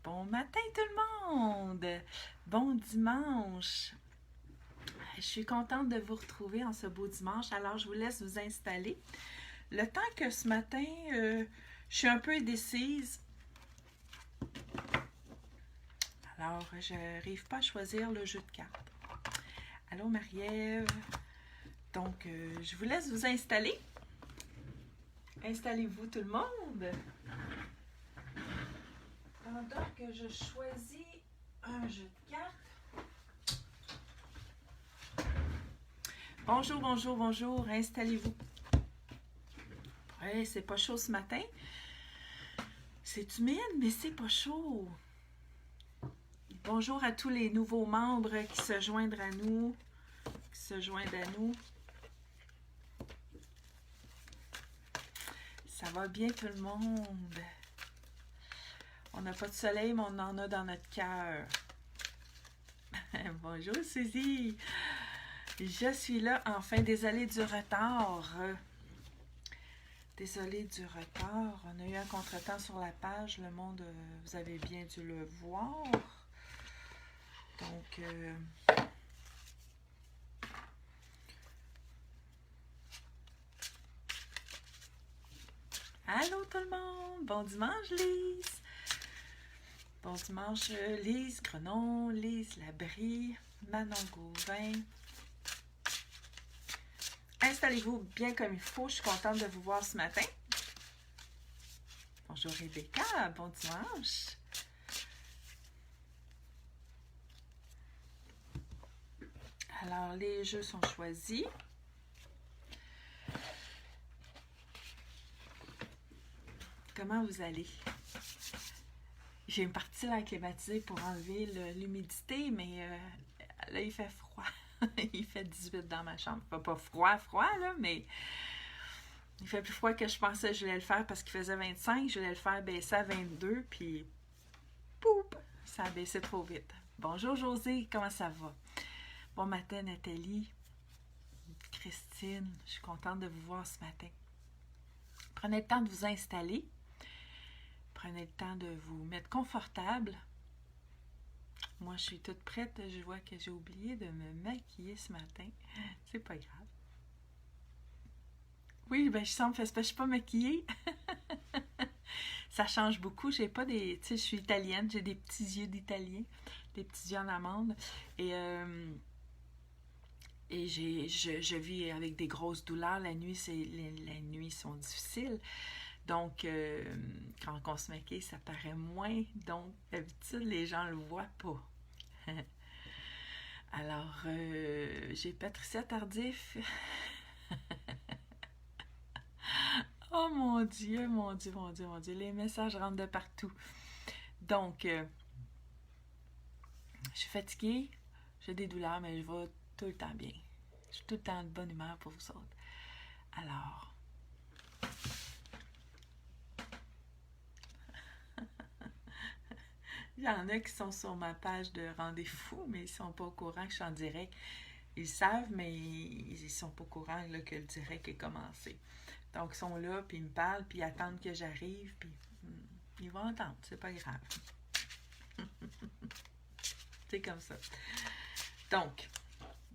Bon matin tout le monde! Bon dimanche! Je suis contente de vous retrouver en ce beau dimanche. Alors, je vous laisse vous installer. Le temps que ce matin, je suis un peu indécise. Alors, je n'arrive pas à choisir le jeu de cartes. Allô, Marie-Ève? Donc, je vous laisse vous installer. Installez-vous tout le monde. Pendant que je choisis un jeu de cartes. Bonjour, bonjour, bonjour. Installez-vous. Ouais, c'est pas chaud ce matin. C'est humide, mais c'est pas chaud. Bonjour à tous les nouveaux membres qui se joignent à nous. Ça va bien tout le monde. On n'a pas de soleil, mais on en a dans notre cœur. Bonjour Suzy. Je suis là, enfin, désolée du retard. Désolée du retard. On a eu un contretemps sur la page. Le monde, vous avez bien dû le voir. Donc, allô tout le monde! Bon dimanche, Lise! Bon dimanche, Lise Grenon, Lise Labrie, Manon Gauvin. Installez-vous bien comme il faut. Je suis contente de vous voir ce matin. Bonjour Rebecca, bon dimanche. Alors, les jeux sont choisis. Comment vous allez? J'ai une partie là climatisée pour enlever l'humidité, mais là, il fait froid. Il fait 18 dans ma chambre. Pas froid, là, mais il fait plus froid que je pensais que je voulais le faire parce qu'il faisait 25. Je voulais le faire baisser à 22, puis poup, ça a baissé trop vite. Bonjour José, comment ça va? Bon matin Nathalie, Christine, je suis contente de vous voir ce matin. Prenez le temps de vous installer. Prenez le temps de vous mettre confortable. Moi, je suis toute prête. Je vois que j'ai oublié de me maquiller ce matin. C'est pas grave. Oui, ben je sens parce que je suis pas maquillée. Ça change beaucoup. J'ai pas des... Tu sais, je suis italienne. J'ai des petits yeux d'italien. Des petits yeux en amande. Et je vis avec des grosses douleurs. La nuit, les nuits sont difficiles. Donc, quand on se maquille, ça paraît moins. Donc, d'habitude, les gens ne le voient pas. Alors, j'ai Patricia Tardif. Oh mon Dieu, mon Dieu, mon Dieu, mon Dieu. Les messages rentrent de partout. Donc, je suis fatiguée. J'ai des douleurs, mais je vais tout le temps bien. Je suis tout le temps de bonne humeur pour vous autres. Alors... Il y en a qui sont sur ma page de rendez-vous, mais ils ne sont pas au courant que je suis en direct. Ils savent, mais ils ne sont pas au courant là, que le direct est commencé. Donc, ils sont là, puis ils me parlent, puis ils attendent que j'arrive, puis ils vont entendre, c'est pas grave. C'est comme ça. Donc,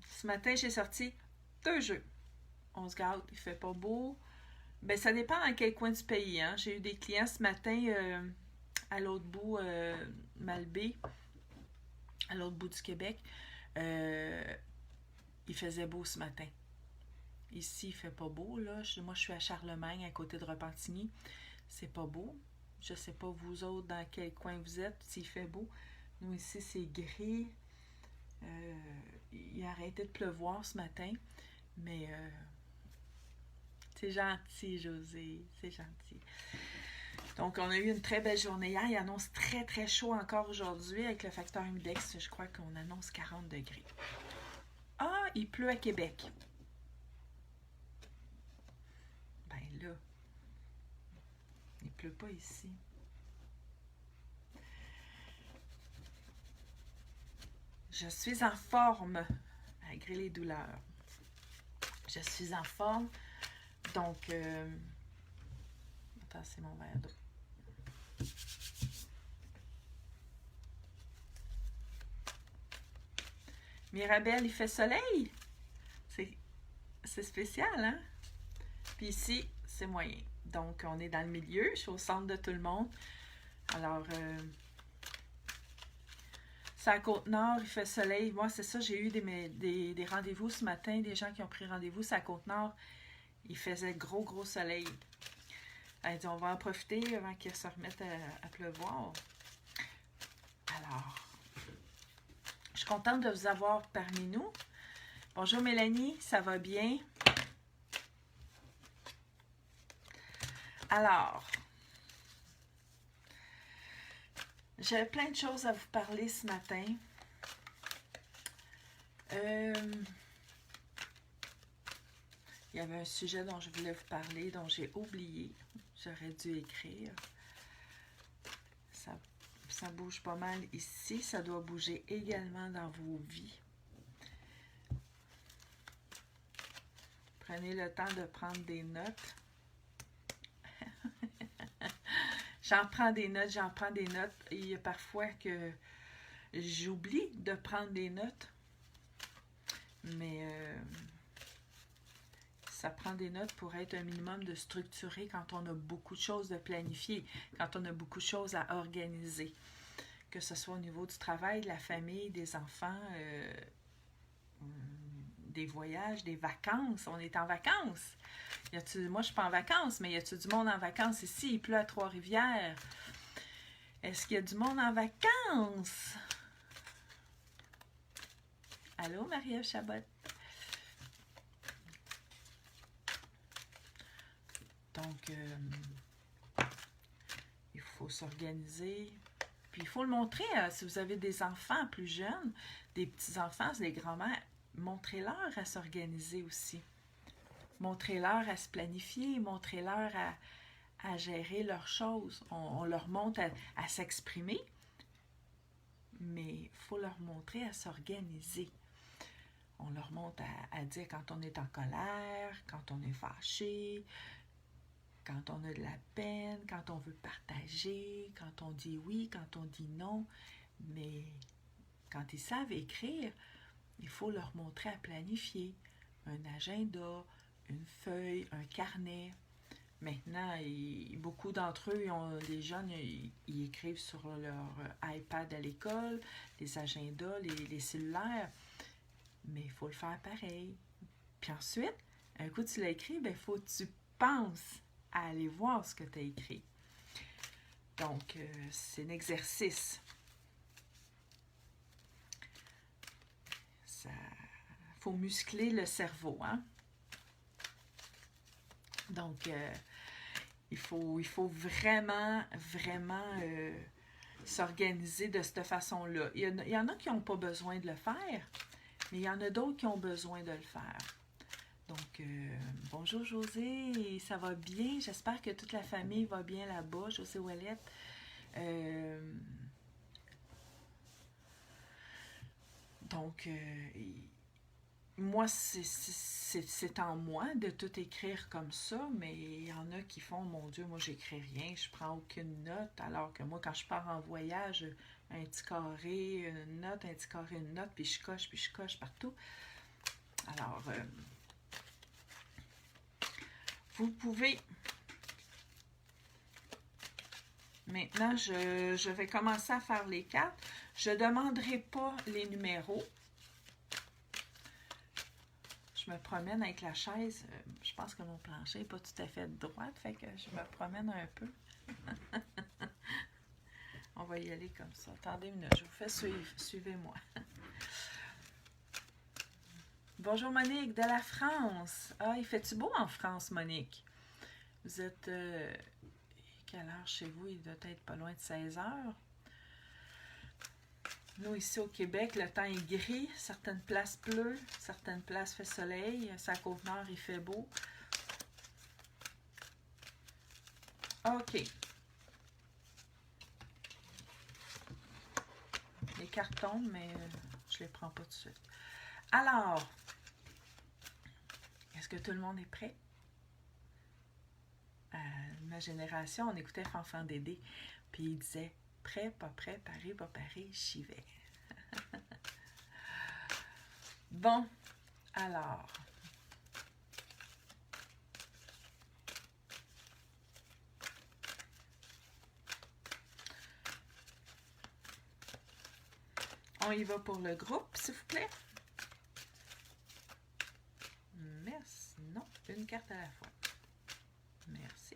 ce matin, j'ai sorti 2 jeux. On se garde, il fait pas beau. Ben, ça dépend dans quel coin du pays. Hein. J'ai eu des clients ce matin... à l'autre bout, Malbaie, à l'autre bout du Québec, il faisait beau ce matin. Ici, il fait pas beau, là. Moi, je suis à Charlemagne, à côté de Repentigny. C'est pas beau. Je sais pas, vous autres, dans quel coin vous êtes, s'il fait beau. Nous, ici, c'est gris. Il a arrêté de pleuvoir ce matin, mais c'est gentil, José. C'est gentil. Donc, on a eu une très belle journée hier. Il annonce très, très chaud encore aujourd'hui avec le facteur humidex. Je crois qu'on annonce 40 degrés. Ah, il pleut à Québec. Ben là, il pleut pas ici. Je suis en forme, malgré les douleurs. Je suis en forme. Donc, attends, c'est mon verre d'eau. Mirabel, il fait soleil. C'est spécial, hein? Puis ici, c'est moyen. Donc, on est dans le milieu. Je suis au centre de tout le monde. Alors, c'est à Côte-Nord, il fait soleil. Moi, c'est ça, j'ai eu des rendez-vous ce matin, des gens qui ont pris rendez-vous. C'est à Côte-Nord. Il faisait gros soleil. Elle dit, on va en profiter avant qu'il se remette à pleuvoir. Alors, je suis contente de vous avoir parmi nous. Bonjour Mélanie, ça va bien? Alors, j'avais plein de choses à vous parler ce matin. Il y avait un sujet dont je voulais vous parler, dont j'ai oublié. J'aurais dû écrire. Ça bouge pas mal ici. Ça doit bouger également dans vos vies. Prenez le temps de prendre des notes. J'en prends des notes. Il y a parfois que j'oublie de prendre des notes. Mais ça prend des notes pour être un minimum de structuré quand on a beaucoup de choses de planifier, quand on a beaucoup de choses à organiser. Que ce soit au niveau du travail, de la famille, des enfants, des voyages, des vacances. On est en vacances. Moi, je ne suis pas en vacances, mais y a-t-il du monde en vacances ici? Il pleut à Trois-Rivières. Est-ce qu'il y a du monde en vacances? Allô, Marie-Ève Chabot? Donc, il faut s'organiser. Puis, il faut le montrer, si vous avez des enfants plus jeunes, des petits-enfants, des grands-mères, montrez-leur à s'organiser aussi. Montrez-leur à se planifier, montrez-leur à gérer leurs choses. On leur montre à s'exprimer, mais il faut leur montrer à s'organiser. On leur montre à dire quand on est en colère, quand on est fâché, quand on a de la peine, quand on veut partager, quand on dit oui, quand on dit non. Mais quand ils savent écrire, il faut leur montrer à planifier un agenda, une feuille, un carnet. Maintenant, beaucoup d'entre eux, les jeunes, ils écrivent sur leur iPad à l'école, les agendas, les cellulaires. Mais il faut le faire pareil. Puis ensuite, un coup tu l'as écrit, il faut que tu penses à aller voir ce que tu as écrit. Donc, c'est un exercice. Il faut muscler le cerveau, hein? Donc, il faut vraiment s'organiser de cette façon-là. Il y en a qui n'ont pas besoin de le faire, mais il y en a d'autres qui ont besoin de le faire. Donc, bonjour José, ça va bien? J'espère que toute la famille va bien là-bas, José Ouellette. Donc, moi, c'est en moi de tout écrire comme ça, mais il y en a qui font, mon Dieu, moi, j'écris rien, je prends aucune note, alors que moi, quand je pars en voyage, un petit carré, une note, un petit carré, une note, puis je coche partout. Alors, vous pouvez... Maintenant, je vais commencer à faire les cartes. Je ne demanderai pas les numéros. Je me promène avec la chaise. Je pense que mon plancher n'est pas tout à fait de droite, fait que je me promène un peu. On va y aller comme ça. Attendez une minute, je vous fais suivre. Suivez-moi. Bonjour Monique, de la France. Ah, il fait-tu beau en France, Monique? Vous êtes... quelle heure chez vous? Il doit être pas loin de 16 heures. Nous, ici au Québec, le temps est gris. Certaines places pleut, certaines places fait soleil. À Côte-Nord, il fait beau. OK. Les cartons, mais je ne les prends pas tout de suite. Alors, est-ce que tout le monde est prêt? Ma génération, on écoutait Fanfan Dédé, puis il disait « Prêt, pas paré, j'y vais. » Bon, alors. On y va pour le groupe, s'il vous plaît. Merci. Non, une carte à la fois. Merci.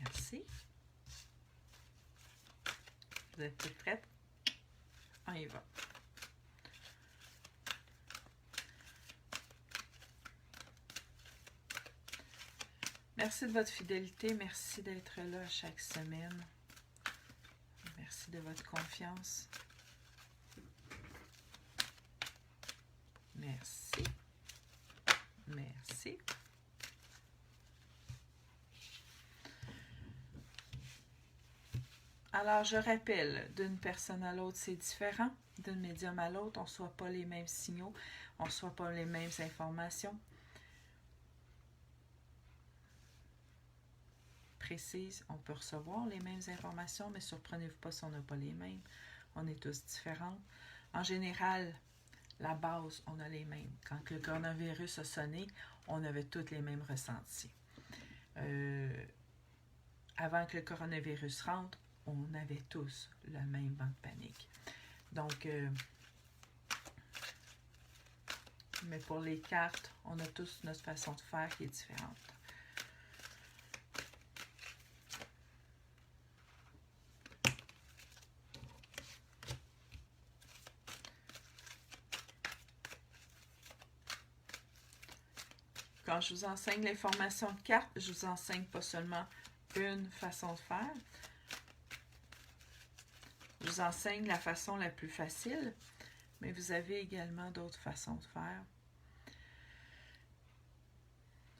Merci. Vous êtes toutes prêtes? On y va. Merci de votre fidélité. Merci d'être là chaque semaine. Merci de votre confiance. Merci. Merci. Alors, je rappelle, d'une personne à l'autre, c'est différent. D'un médium à l'autre, on ne reçoit pas les mêmes signaux, on ne reçoit pas les mêmes informations précises. On peut recevoir les mêmes informations, mais surprenez-vous pas si on n'a pas les mêmes. On est tous différents. En général, la base, on a les mêmes. Quand le coronavirus a sonné, on avait tous les mêmes ressentis. Avant que le coronavirus rentre, on avait tous le même banc de panique. Donc, mais pour les cartes, on a tous notre façon de faire qui est différente. Quand je vous enseigne les formations de cartes, je vous enseigne pas seulement une façon de faire. Je vous enseigne la façon la plus facile, mais vous avez également d'autres façons de faire.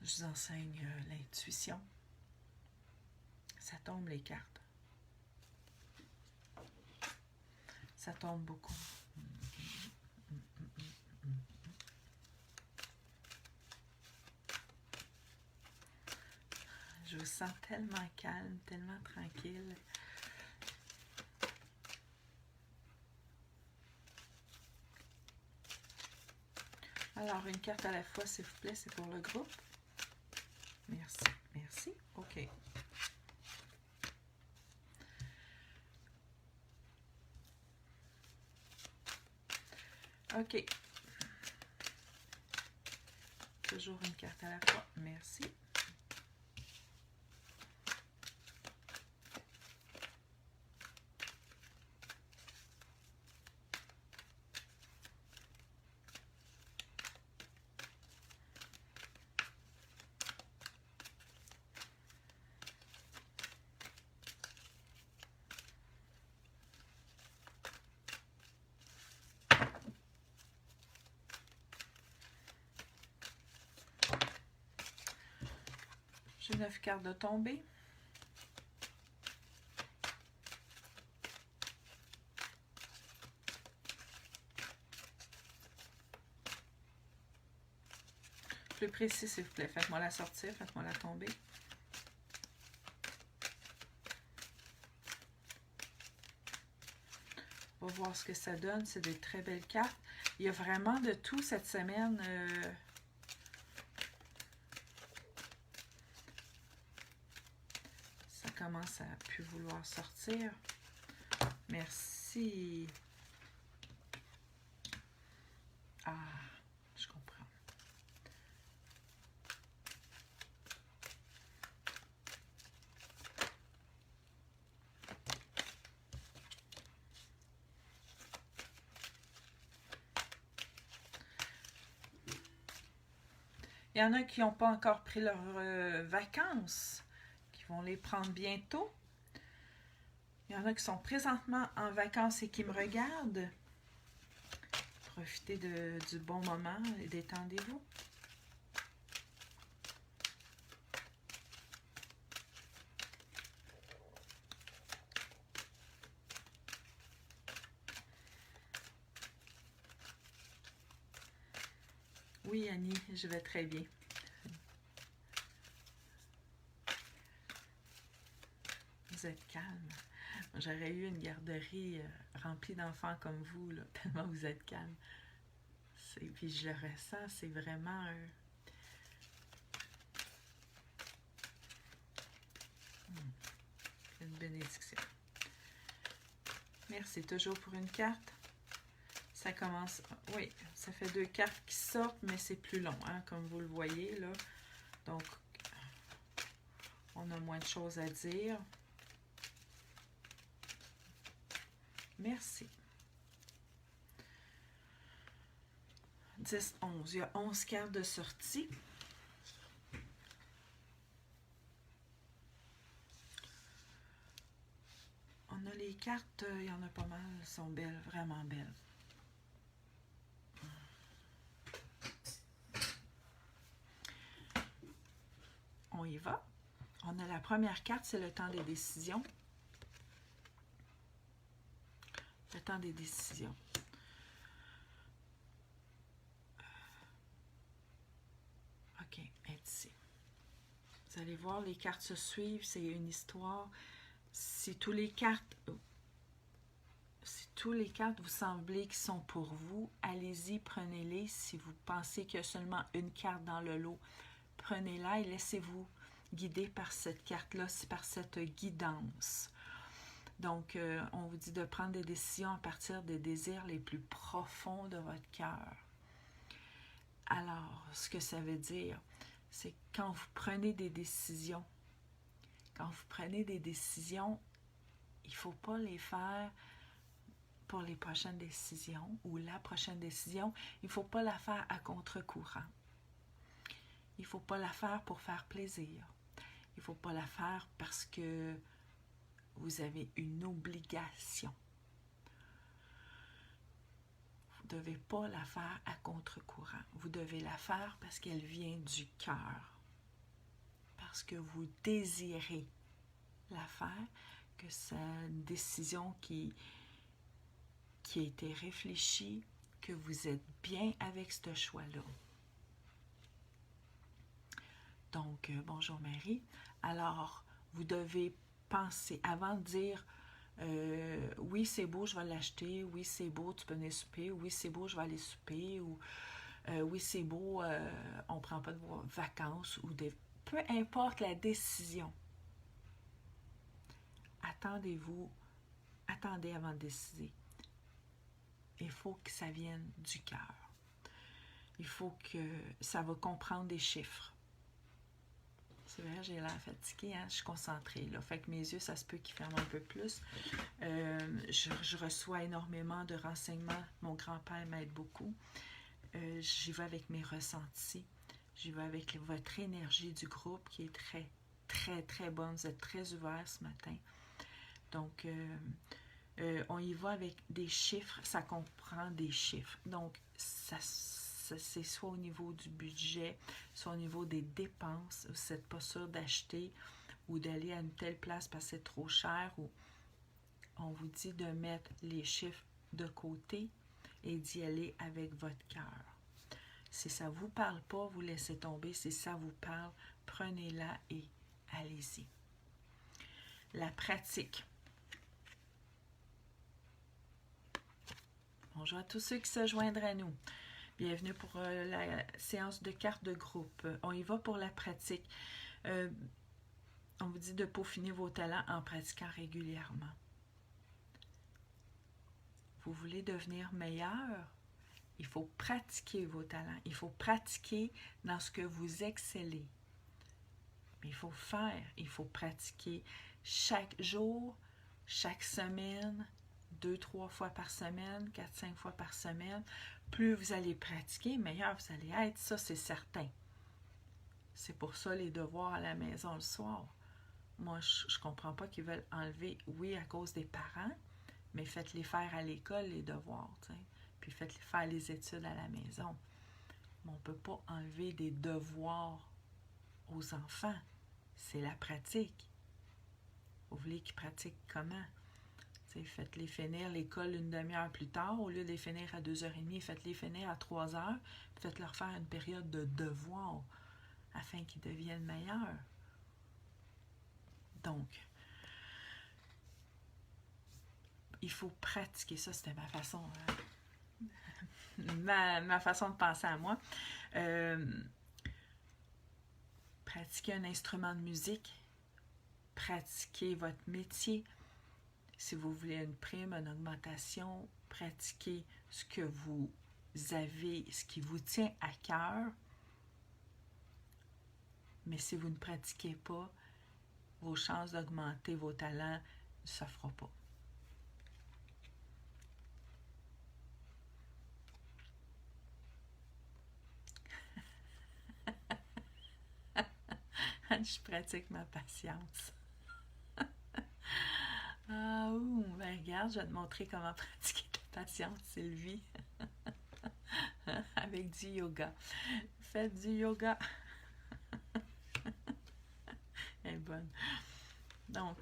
Je vous enseigne l'intuition. Ça tombe les cartes. Ça tombe beaucoup. Je vous sens tellement calme, tellement tranquille. Alors, une carte à la fois, s'il vous plaît, c'est pour le groupe. Merci, merci. OK. OK. Toujours une carte à la fois. Merci. J'ai 9 cartes de tombée. Plus précis, s'il vous plaît. Faites-moi la sortir, faites-moi la tomber. On va voir ce que ça donne. C'est des très belles cartes. Il y a vraiment de tout cette semaine. Ça commence à plus vouloir sortir. Merci. Ah, je comprends. Il y en a qui n'ont pas encore pris leurs vacances, qui vont les prendre bientôt. Il y en a qui sont présentement en vacances et qui me regardent. Profitez du bon moment et détendez-vous. Oui, Annie, je vais très bien. Vous êtes calme. J'aurais eu une garderie remplie d'enfants comme vous, là, tellement vous êtes calme. Puis je le ressens, c'est vraiment une bénédiction. Merci. Toujours pour une carte. Ça commence... Oui, ça fait 2 cartes qui sortent, mais c'est plus long, hein, comme vous le voyez, là. Donc, on a moins de choses à dire. Merci. 10, 11. Il y a 11 cartes de sortie. On a les cartes, il y en a pas mal, elles sont belles, vraiment belles. On y va. On a la première carte, c'est le temps des décisions. Le temps des décisions. OK, elle est ici. Vous allez voir, les cartes se suivent, c'est une histoire. Si tous les cartes vous semblent qu'ils sont pour vous, allez-y, prenez-les. Si vous pensez qu'il y a seulement une carte dans le lot, prenez-la et laissez-vous guider par cette carte-là, par cette guidance. Donc, on vous dit de prendre des décisions à partir des désirs les plus profonds de votre cœur. Alors, ce que ça veut dire, c'est que quand vous prenez des décisions, il ne faut pas les faire pour les prochaines décisions ou la prochaine décision. Il ne faut pas la faire à contre-courant. Il ne faut pas la faire pour faire plaisir. Il ne faut pas la faire parce que vous avez une obligation. Vous ne devez pas la faire à contre-courant. Vous devez la faire parce qu'elle vient du cœur. Parce que vous désirez la faire, que c'est une décision qui a été réfléchie, que vous êtes bien avec ce choix-là. Donc, bonjour Marie. Alors, vous devez penser, avant de dire oui, c'est beau, je vais l'acheter, oui, c'est beau, tu peux venir souper, oui, c'est beau, je vais aller souper, ou oui, c'est beau, on ne prend pas de vacances, ou peu importe la décision. Attendez avant de décider. Il faut que ça vienne du cœur. Il faut que ça va comprendre des chiffres. C'est vrai, j'ai l'air fatiguée, hein? Je suis concentrée, là. Fait que mes yeux, ça se peut qu'ils ferment un peu plus. Je reçois énormément de renseignements. Mon grand-père m'aide beaucoup. J'y vais avec mes ressentis. J'y vais avec votre énergie du groupe qui est très, très, très bonne. Vous êtes très ouverts ce matin. Donc, on y va avec des chiffres. Ça comprend des chiffres. Donc, c'est soit au niveau du budget, soit au niveau des dépenses. Vous n'êtes pas sûr d'acheter ou d'aller à une telle place parce que c'est trop cher. Ou on vous dit de mettre les chiffres de côté et d'y aller avec votre cœur. Si ça ne vous parle pas, vous laissez tomber. Si ça vous parle, prenez-la et allez-y. La pratique. Bonjour à tous ceux qui se joindraient à nous. Bienvenue pour la séance de cartes de groupe. On y va pour la pratique. On vous dit de peaufiner vos talents en pratiquant régulièrement. Vous voulez devenir meilleur? Il faut pratiquer vos talents. Il faut pratiquer dans ce que vous excellez. Mais il faut faire, il faut pratiquer chaque jour, chaque semaine, 2-3 fois par semaine, 4-5 fois par semaine. Plus vous allez pratiquer, meilleur vous allez être, ça c'est certain. C'est pour ça les devoirs à la maison le soir. Moi, je ne comprends pas qu'ils veulent enlever, oui, à cause des parents, mais faites-les faire à l'école, les devoirs, t'sais. Puis faites-les faire les études à la maison. Mais on ne peut pas enlever des devoirs aux enfants. C'est la pratique. Vous voulez qu'ils pratiquent comment? Faites-les finir l'école une demi-heure plus tard. Au lieu de les finir à 2h30, faites-les finir à 3h. Faites-leur faire une période de devoir afin qu'ils deviennent meilleurs. Donc, il faut pratiquer ça. C'était ma façon, ma façon de penser à moi. Pratiquer un instrument de musique. Pratiquer votre métier. Si vous voulez une prime, une augmentation, pratiquez ce que vous avez, ce qui vous tient à cœur. Mais si vous ne pratiquez pas, vos chances d'augmenter vos talents ne se fera pas. Je pratique ma patience. Ah, ben regarde, je vais te montrer comment pratiquer ta patience, Sylvie. Avec du yoga. Faites du yoga. Elle est bonne. Donc,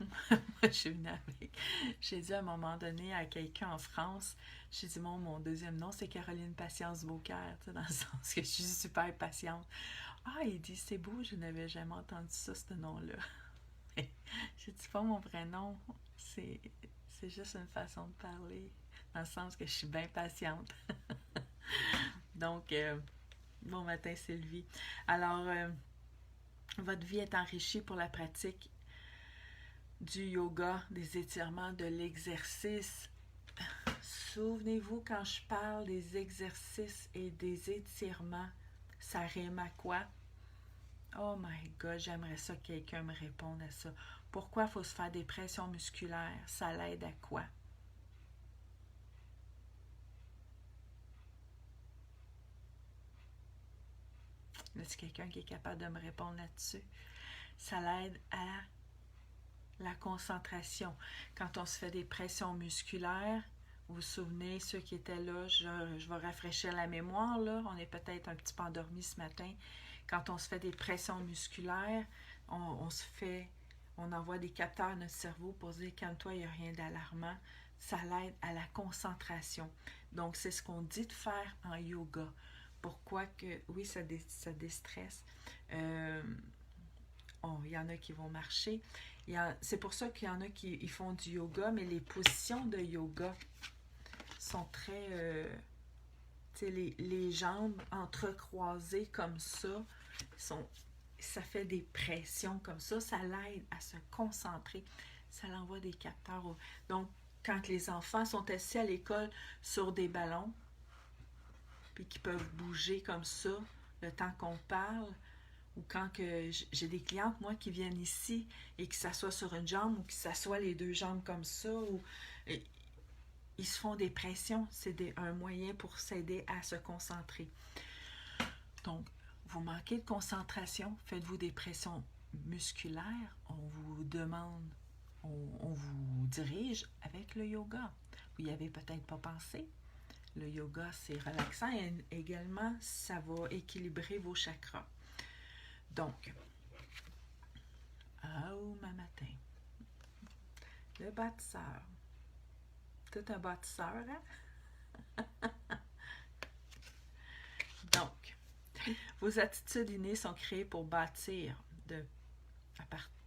moi, je suis venue avec. J'ai dit à un moment donné à quelqu'un en France, j'ai dit, mon deuxième nom, c'est Caroline Patience Beaucaire, dans le sens que je suis super patiente. Ah, il dit, c'est beau, je n'avais jamais entendu ça, ce nom-là. Je dis pas mon vrai nom, c'est juste une façon de parler, dans le sens que je suis bien patiente. Donc, bon matin Sylvie. Alors, votre vie est enrichie pour la pratique du yoga, des étirements, de l'exercice. Souvenez-vous, quand je parle des exercices et des étirements, ça rime à quoi? Oh my God, j'aimerais ça que quelqu'un me réponde à ça. Pourquoi il faut se faire des pressions musculaires? Ça l'aide à quoi? Est-ce quelqu'un qui est capable de me répondre là-dessus? Ça l'aide à la concentration. Quand on se fait des pressions musculaires, vous vous souvenez, ceux qui étaient là, je vais rafraîchir la mémoire, là. On est peut-être un petit peu endormis ce matin. Quand on se fait des pressions musculaires, on envoie des capteurs à notre cerveau pour dire calme-toi, il n'y a rien d'alarmant. Ça l'aide à la concentration. Donc, c'est ce qu'on dit de faire en yoga. Pourquoi que, oui, ça déstresse. Il y en a qui vont marcher. C'est pour ça qu'il y en a qui font du yoga, mais les positions de yoga sont très... les jambes entrecroisées comme ça, ça fait des pressions comme ça l'aide à se concentrer. Ça l'envoie des capteurs. Donc, quand les enfants sont assis à l'école sur des ballons, puis qu'ils peuvent bouger comme ça, le temps qu'on parle, ou quand que j'ai des clientes, moi, qui viennent ici et qui s'assoient sur une jambe ou qui s'assoient les deux jambes comme ça, ils se font des pressions. C'est un moyen pour s'aider à se concentrer. Donc, vous manquez de concentration, faites-vous des pressions musculaires, on vous demande, on vous dirige avec le yoga. Vous n'y avez peut-être pas pensé. Le yoga, c'est relaxant et également, ça va équilibrer vos chakras. Donc, ma matin, le bâtisseur. Tout un bâtisseur, hein? Donc, vos attitudes innées sont créées pour bâtir,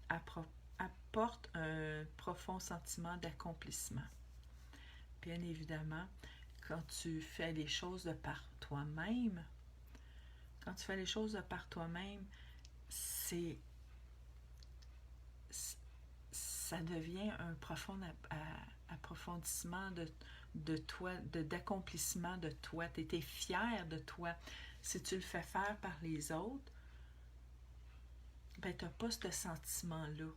apportent un profond sentiment d'accomplissement. Bien évidemment, quand tu fais les choses de par toi-même, ça devient un profond approfondissement de toi, d'accomplissement de toi. Tu étais fier de toi. Si tu le fais faire par les autres, ben tu n'as pas ce sentiment-là.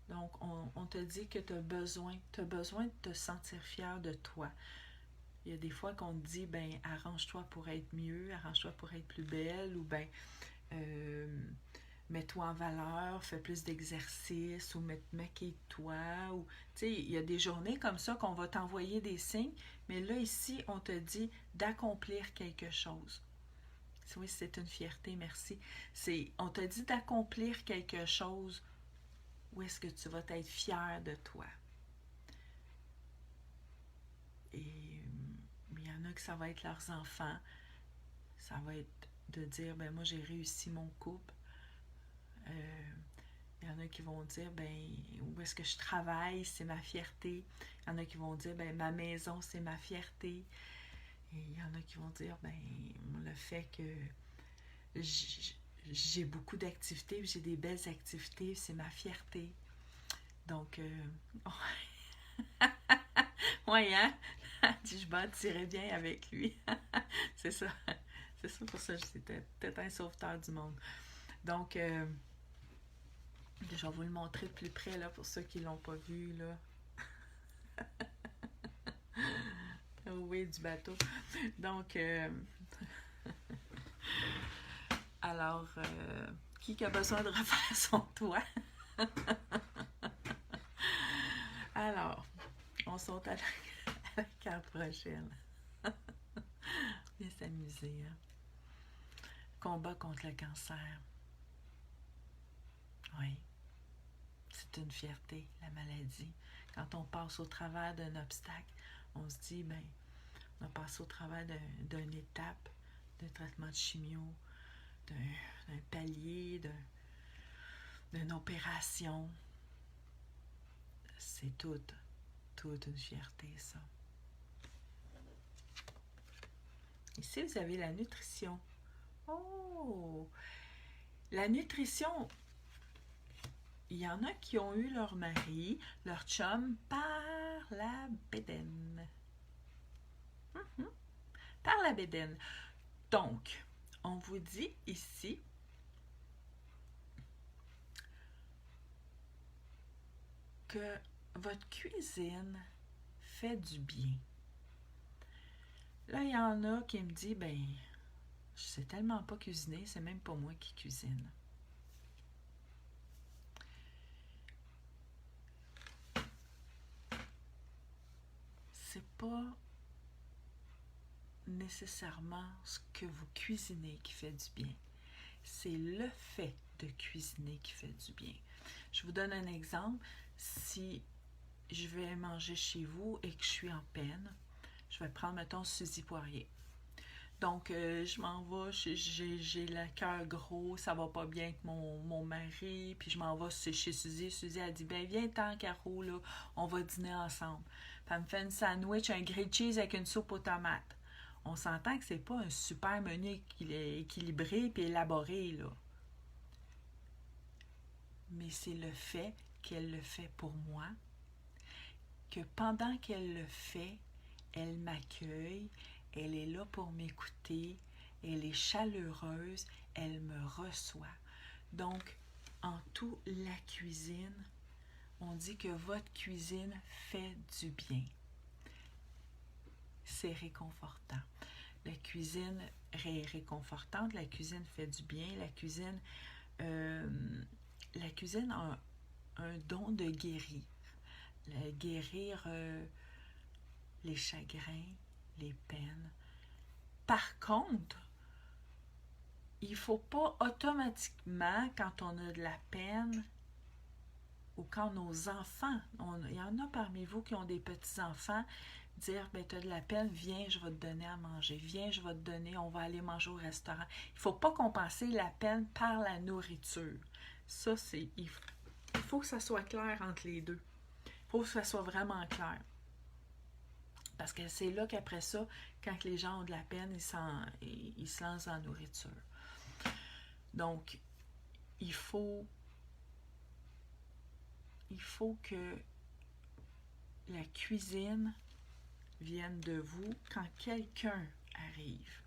Donc, on te dit que tu as besoin de te sentir fier de toi. Il y a des fois qu'on te dit, ben arrange-toi pour être mieux, arrange-toi pour être plus belle, ou ben mets-toi en valeur, fais plus d'exercice, ou maquille-toi, ou tu sais, il y a des journées comme ça qu'on va t'envoyer des signes, mais là ici, on te dit d'accomplir quelque chose. Oui, c'est une fierté, merci. On te dit d'accomplir quelque chose où est-ce que tu vas être fier de toi. que ça va être leurs enfants. Ça va être de dire, ben moi j'ai réussi mon couple. Il y en a qui vont dire, ben où est-ce que je travaille, c'est ma fierté. Il y en a qui vont dire, ben ma maison, c'est ma fierté. Et il y en a qui vont dire, ben le fait que j'ai beaucoup d'activités, j'ai des belles activités, c'est ma fierté. Donc, ouais, hein? Je bâtirais bien avec lui. C'est ça. C'est ça pour ça que c'était peut-être un sauveteur du monde. Donc, je vais vous le montrer de plus près là, pour ceux qui ne l'ont pas vu. Là. Oui, du bateau. Donc, alors, qui a besoin de refaire son toit? Alors, on saute à la carte prochaine. Bien s'amuser. Hein? Combat contre le cancer. Oui, c'est une fierté, la maladie. Quand on passe au travers d'un obstacle, on se dit, ben, on a passé au travers d'une étape, d'un traitement de chimio, d'un palier, d'une opération. C'est toute une fierté, ça. Ici, vous avez la nutrition. Oh! La nutrition, il y en a qui ont eu leur mari, leur chum, par la bédaine. Par la bédaine. Donc, on vous dit ici que votre cuisine fait du bien. Là, il y en a qui me disent, ben, je sais tellement pas cuisiner, c'est même pas moi qui cuisine. C'est pas nécessairement ce que vous cuisinez qui fait du bien. C'est le fait de cuisiner qui fait du bien. Je vous donne un exemple. Si je vais manger chez vous et que je suis en peine, je vais prendre, mettons, Suzy Poirier. Donc, je m'en vais, j'ai le cœur gros, ça va pas bien avec mon mari, puis je m'en vais chez Suzy. Suzy a dit, ben viens-t'en, Caro, là, on va dîner ensemble. Puis elle me fait une sandwich, un grilled cheese avec une soupe aux tomates. On s'entend que c'est pas un super menu équilibré puis élaboré, là. Mais c'est le fait qu'elle le fait pour moi, que pendant qu'elle le fait, elle m'accueille, elle est là pour m'écouter, elle est chaleureuse, elle me reçoit. Donc, en tout, la cuisine, on dit que votre cuisine fait du bien. C'est réconfortant. La cuisine est réconfortante, la cuisine fait du bien, la cuisine a un don de guérir. Guérir les chagrins, les peines. Par contre, il ne faut pas automatiquement, quand on a de la peine, ou quand nos enfants, il y en a parmi vous qui ont des petits-enfants, dire, ben, tu as de la peine, viens, je vais te donner à manger, viens, je vais te donner, on va aller manger au restaurant. Il ne faut pas compenser la peine par la nourriture. Ça, il faut que ça soit clair entre les deux. Il faut que ça soit vraiment clair. Parce que c'est là qu'après ça, quand les gens ont de la peine, ils se lancent dans la nourriture. Donc, il faut que la cuisine vienne de vous quand quelqu'un arrive,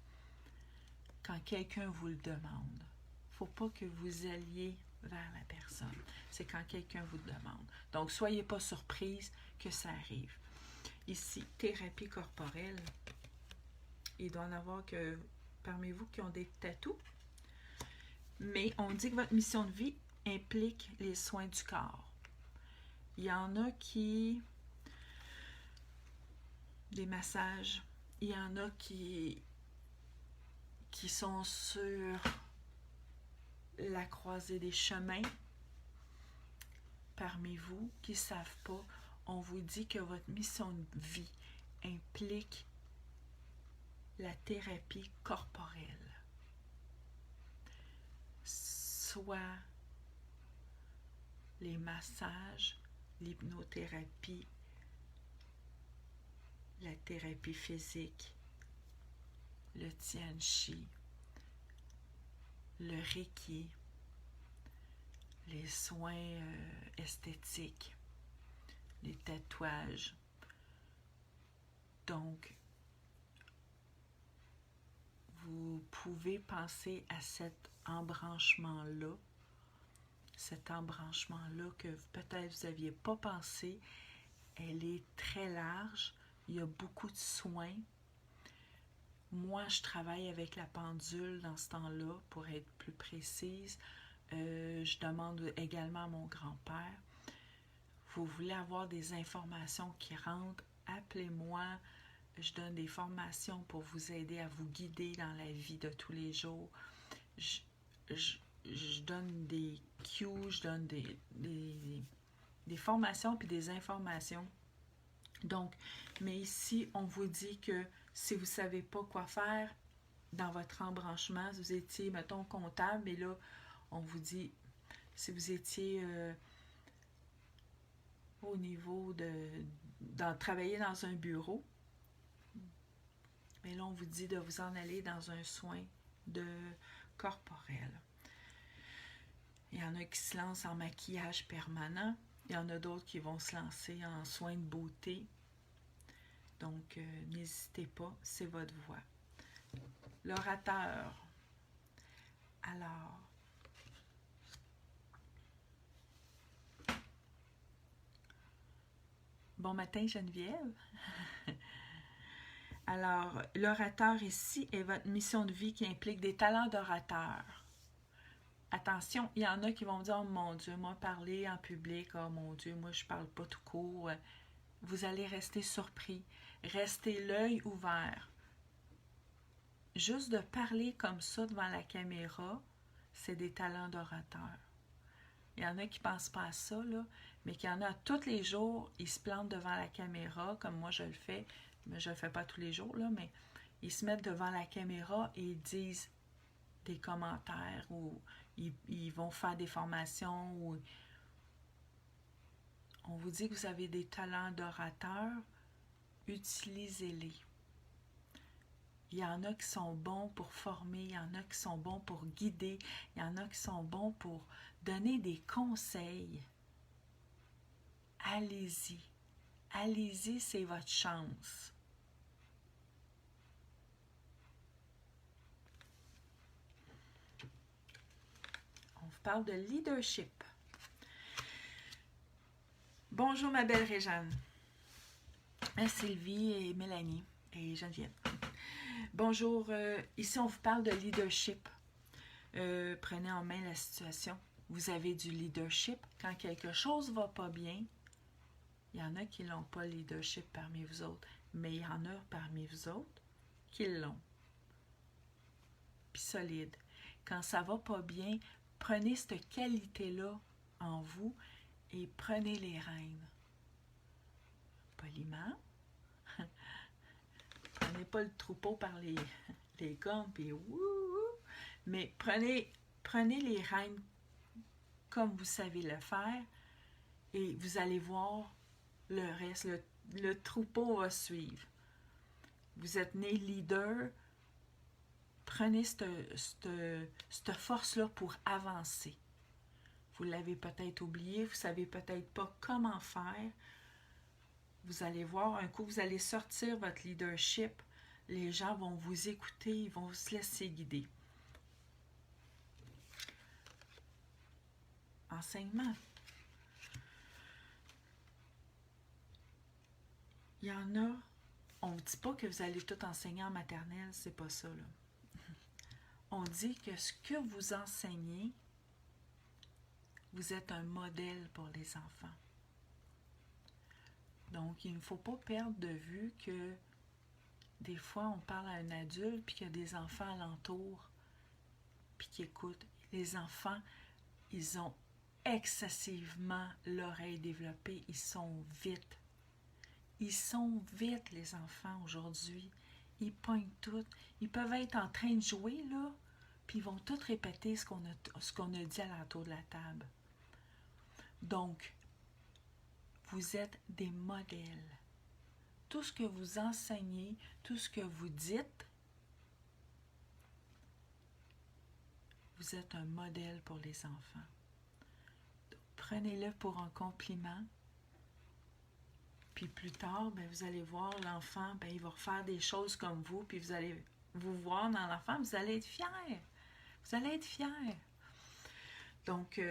quand quelqu'un vous le demande. Il ne faut pas que vous alliez vers la personne. C'est quand quelqu'un vous le demande. Donc, soyez pas surprise que ça arrive. Ici, thérapie corporelle. Il doit y en avoir que parmi vous qui ont des tatous. Mais on dit que votre mission de vie implique les soins du corps. Il y en a qui... des massages. Il y en a qui sont sur la croisée des chemins. Parmi vous qui ne savent pas, on vous dit que votre mission de vie implique la thérapie corporelle, soit les massages, l'hypnothérapie, la thérapie physique, le Tian Chi, le Reiki, les soins esthétiques, les tatouages. Donc, vous pouvez penser à cet embranchement-là que peut-être vous n'aviez pas pensé. Elle est très large, il y a beaucoup de soins. Moi, je travaille avec la pendule dans ce temps-là, pour être plus précise. Je demande également à mon grand-père. Vous voulez avoir des informations qui rentrent, appelez-moi. Je donne des formations pour vous aider à vous guider dans la vie de tous les jours. Je donne des cues, je donne des formations puis des informations. Donc, mais ici, on vous dit que si vous ne savez pas quoi faire dans votre embranchement, si vous étiez, mettons, comptable, et là, on vous dit, si vous étiez au niveau travailler dans un bureau, mais là, on vous dit de vous en aller dans un soin corporel. Il y en a qui se lancent en maquillage permanent. Il y en a d'autres qui vont se lancer en soins de beauté. Donc, n'hésitez pas, c'est votre voix. L'orateur. Alors, bon matin Geneviève. Alors, l'orateur ici est votre mission de vie qui implique des talents d'orateur. Attention, il y en a qui vont me dire « Oh mon Dieu, moi parler en public, oh mon Dieu, moi je parle pas tout court. » Vous allez rester surpris. Restez l'œil ouvert. Juste de parler comme ça devant la caméra, c'est des talents d'orateur. Il y en a qui ne pensent pas à ça, là, mais qu'il y en a tous les jours, ils se plantent devant la caméra, comme moi je le fais, mais je ne le fais pas tous les jours, là, mais ils se mettent devant la caméra et ils disent des commentaires ou ils vont faire des formations ou on vous dit que vous avez des talents d'orateur, utilisez-les. Il y en a qui sont bons pour former, il y en a qui sont bons pour guider, il y en a qui sont bons pour donner des conseils. Allez-y. Allez-y, c'est votre chance. On vous parle de leadership. Bonjour ma belle Réjeanne. Sylvie et Mélanie et Geneviève. Bonjour, ici on vous parle de leadership. Prenez en main la situation. Vous avez du leadership. Quand quelque chose ne va pas bien, il y en a qui n'ont pas le leadership parmi vous autres, mais il y en a parmi vous autres qui l'ont. Puis solide. Quand ça ne va pas bien, prenez cette qualité-là en vous et prenez les rênes. Poliment. Prenez pas le troupeau par les cornes, puis wouhou, mais prenez les rênes comme vous savez le faire et vous allez voir le reste. Le troupeau va suivre. Vous êtes né leader, prenez cette force-là pour avancer. Vous l'avez peut-être oublié, vous ne savez peut-être pas comment faire. Vous allez voir, un coup, vous allez sortir votre leadership. Les gens vont vous écouter, ils vont se laisser guider. Enseignement. Il y en a, on ne dit pas que vous allez tout enseigner en maternelle, c'est pas ça, là. On dit que ce que vous enseignez, vous êtes un modèle pour les enfants. Donc, il ne faut pas perdre de vue que des fois, on parle à un adulte puis qu'il y a des enfants alentour puis qui écoutent. Les enfants, ils ont excessivement l'oreille développée. Ils sont vite. Ils sont vite, les enfants, aujourd'hui. ils pognent tout. Ils peuvent être en train de jouer, là, puis ils vont tout répéter ce qu'on a dit à l'entour de la table. Donc, vous êtes des modèles. Tout ce que vous enseignez, tout ce que vous dites, vous êtes un modèle pour les enfants. Prenez-le pour un compliment. Puis plus tard, ben, vous allez voir l'enfant, ben, il va refaire des choses comme vous, puis vous allez vous voir dans l'enfant, vous allez être fiers. Vous allez être fiers. Donc,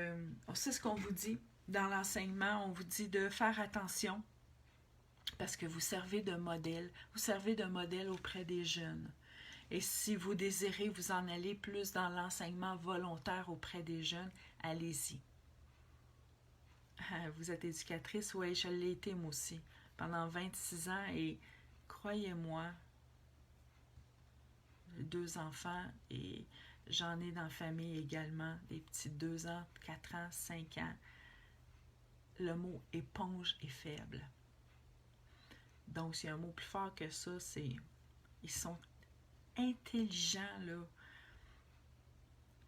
c'est ce qu'on vous dit. Dans l'enseignement, on vous dit de faire attention parce que vous servez de modèle. Vous servez de modèle auprès des jeunes. Et si vous désirez vous en aller plus dans l'enseignement volontaire auprès des jeunes, allez-y. Vous êtes éducatrice? Oui, je l'ai été moi aussi, pendant 26 ans. Et croyez-moi, 2 enfants et j'en ai dans la famille également, des petits 2 ans, 4 ans, 5 ans. Le mot éponge est faible. Donc, s'il y a un mot plus fort que ça, c'est ils sont intelligents, là.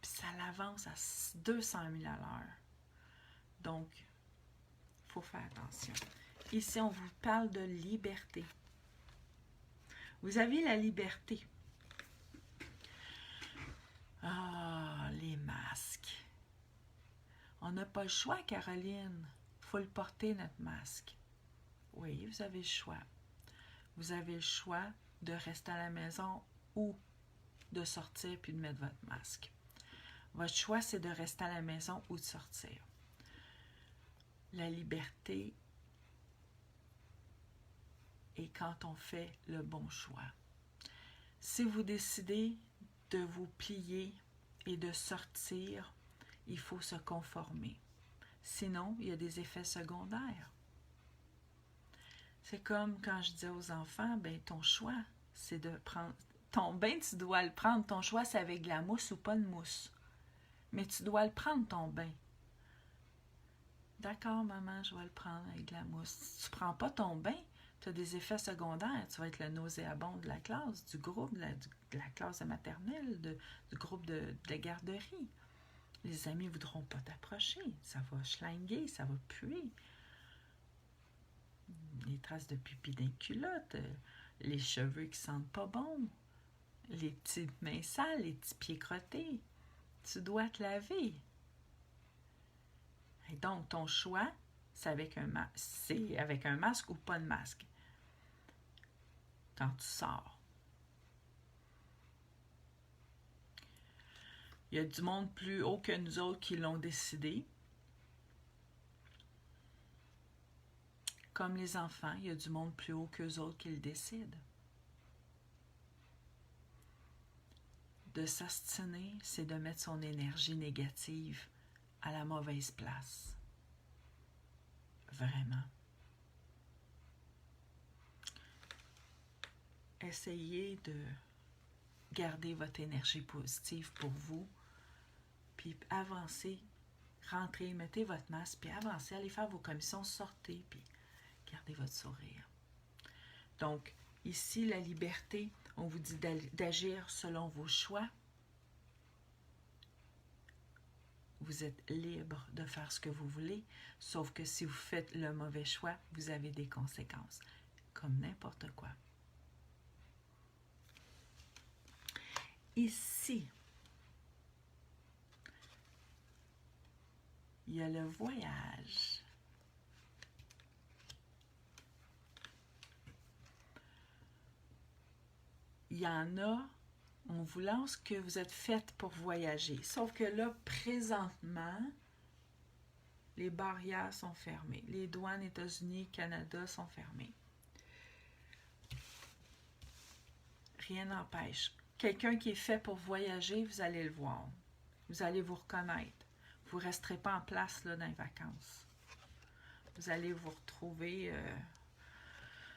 Puis ça l'avance à 200 000 à l'heure. Donc, il faut faire attention. Ici, on vous parle de liberté. Vous avez la liberté. Ah, les masques. On n'a pas le choix, Caroline. Il faut le porter, notre masque. Oui, vous avez le choix. Vous avez le choix de rester à la maison ou de sortir puis de mettre votre masque. Votre choix, c'est de rester à la maison ou de sortir. La liberté est quand on fait le bon choix. Si vous décidez de vous plier et de sortir, il faut se conformer. Sinon, il y a des effets secondaires. C'est comme quand je disais aux enfants, ben ton choix, c'est de prendre ton bain, tu dois le prendre. Ton choix, c'est avec de la mousse ou pas de mousse. Mais tu dois le prendre, ton bain. D'accord, maman, je vais le prendre avec de la mousse. Si tu ne prends pas ton bain, tu as des effets secondaires. Tu vas être le nauséabond de la classe, du groupe, de la classe de maternelle, du groupe de garderie. Les amis ne voudront pas t'approcher. Ça va schlinguer, ça va puer. Les traces de pipi dans les culottes, les cheveux qui sentent pas bon, les petites mains sales, les petits pieds crottés. Tu dois te laver. Et donc, ton choix, c'est avec un masque ou pas de masque. Quand tu sors. Il y a du monde plus haut que nous autres qui l'ont décidé. Comme les enfants, il y a du monde plus haut qu'eux autres qui le décident. De s'astiner, c'est de mettre son énergie négative à la mauvaise place. Vraiment. Essayez de garder votre énergie positive pour vous, puis avancez, rentrez, mettez votre masque, puis avancez, allez faire vos commissions, sortez, puis gardez votre sourire. Donc, ici, la liberté, on vous dit d'agir selon vos choix. Vous êtes libre de faire ce que vous voulez, sauf que si vous faites le mauvais choix, vous avez des conséquences, comme n'importe quoi. Ici, il y a le voyage. Il y en a, on vous lance que vous êtes faites pour voyager. Sauf que là, présentement, les barrières sont fermées. Les douanes États-Unis, Canada sont fermées. Rien n'empêche. Quelqu'un qui est fait pour voyager, vous allez le voir. Vous allez vous reconnaître. Vous ne resterez pas en place là, dans les vacances. Vous allez vous retrouver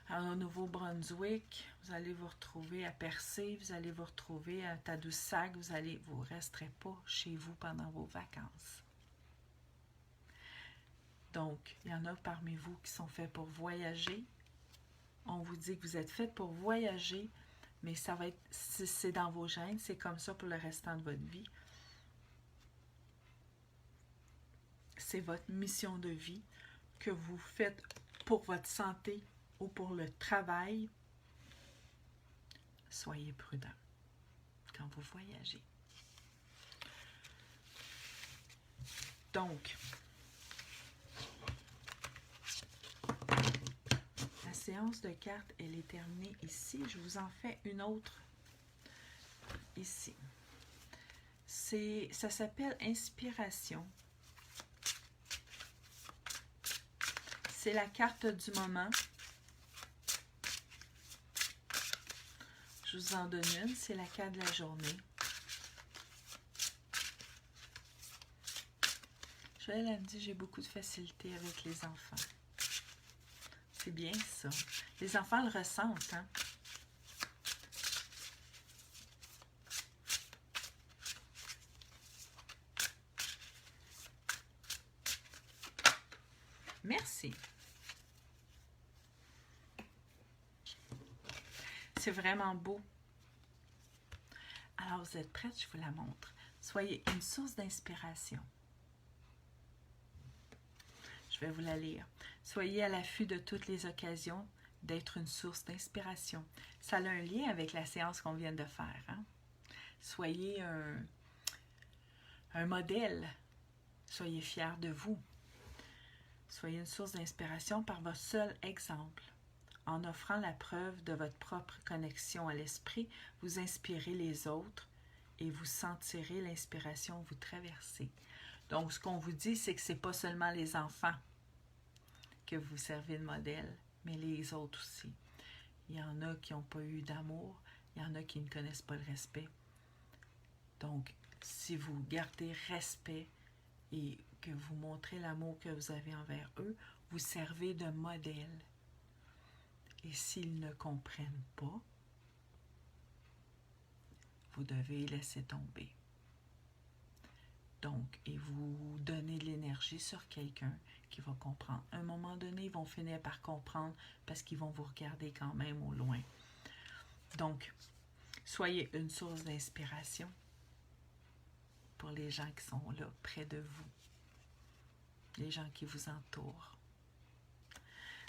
au Nouveau-Brunswick, vous allez vous retrouver à Percé, vous allez vous retrouver à Tadoussac, vous ne resterez pas chez vous pendant vos vacances. Donc, il y en a parmi vous qui sont faits pour voyager. On vous dit que vous êtes fait pour voyager, Mais ça va être, c'est dans vos gènes, c'est comme ça pour le restant de votre vie. C'est votre mission de vie que vous faites pour votre santé ou pour le travail. Soyez prudent quand vous voyagez. Donc, la séance de cartes, elle est terminée ici. Je vous en fais une autre ici. Ça s'appelle Inspiration. C'est la carte du moment. Je vous en donne une. C'est la carte de la journée. Joël, elle me dit, j'ai beaucoup de facilité avec les enfants. C'est bien ça. Les enfants le ressentent, hein? Merci. C'est vraiment beau. Alors, vous êtes prête? Je vous la montre. Soyez une source d'inspiration. Je vais vous la lire. Soyez à l'affût de toutes les occasions d'être une source d'inspiration. Ça a un lien avec la séance qu'on vient de faire, hein? Soyez un modèle. Soyez fiers de vous. Soyez une source d'inspiration par votre seul exemple. En offrant la preuve de votre propre connexion à l'esprit, vous inspirez les autres et vous sentirez l'inspiration vous traverser. Donc, ce qu'on vous dit, c'est que ce n'est pas seulement les enfants que vous servez de modèle, mais les autres aussi. Il y en a qui n'ont pas eu d'amour, il y en a qui ne connaissent pas le respect. Donc, si vous gardez respect et que vous montrez l'amour que vous avez envers eux, vous servez de modèle. Et s'ils ne comprennent pas, vous devez laisser tomber. Donc, et vous donnez de l'énergie sur quelqu'un qui va comprendre. À un moment donné, ils vont finir par comprendre parce qu'ils vont vous regarder quand même au loin. Donc, soyez une source d'inspiration pour les gens qui sont là, près de vous, les gens qui vous entourent.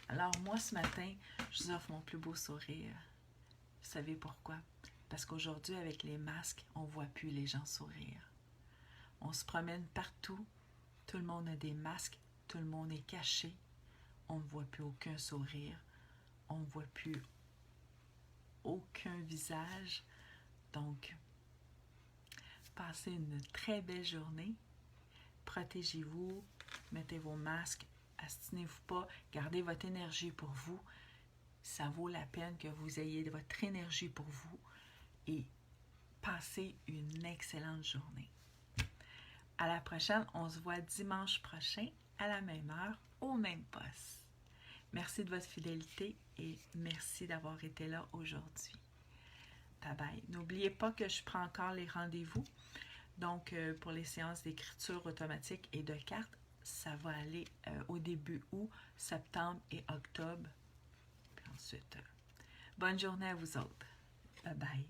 Alors, moi, ce matin, je vous offre mon plus beau sourire. Vous savez pourquoi? Parce qu'aujourd'hui, avec les masques, on ne voit plus les gens sourire. On se promène partout, tout le monde a des masques, tout le monde est caché, on ne voit plus aucun sourire, on ne voit plus aucun visage. Donc, passez une très belle journée, protégez-vous, mettez vos masques, astinez-vous pas, gardez votre énergie pour vous. Ça vaut la peine que vous ayez votre énergie pour vous et passez une excellente journée. À la prochaine, on se voit dimanche prochain à la même heure, au même poste. Merci de votre fidélité et merci d'avoir été là aujourd'hui. Bye bye. N'oubliez pas que je prends encore les rendez-vous. Donc, pour les séances d'écriture automatique et de cartes, ça va aller au début août, septembre et octobre. Puis ensuite, bonne journée à vous autres. Bye bye.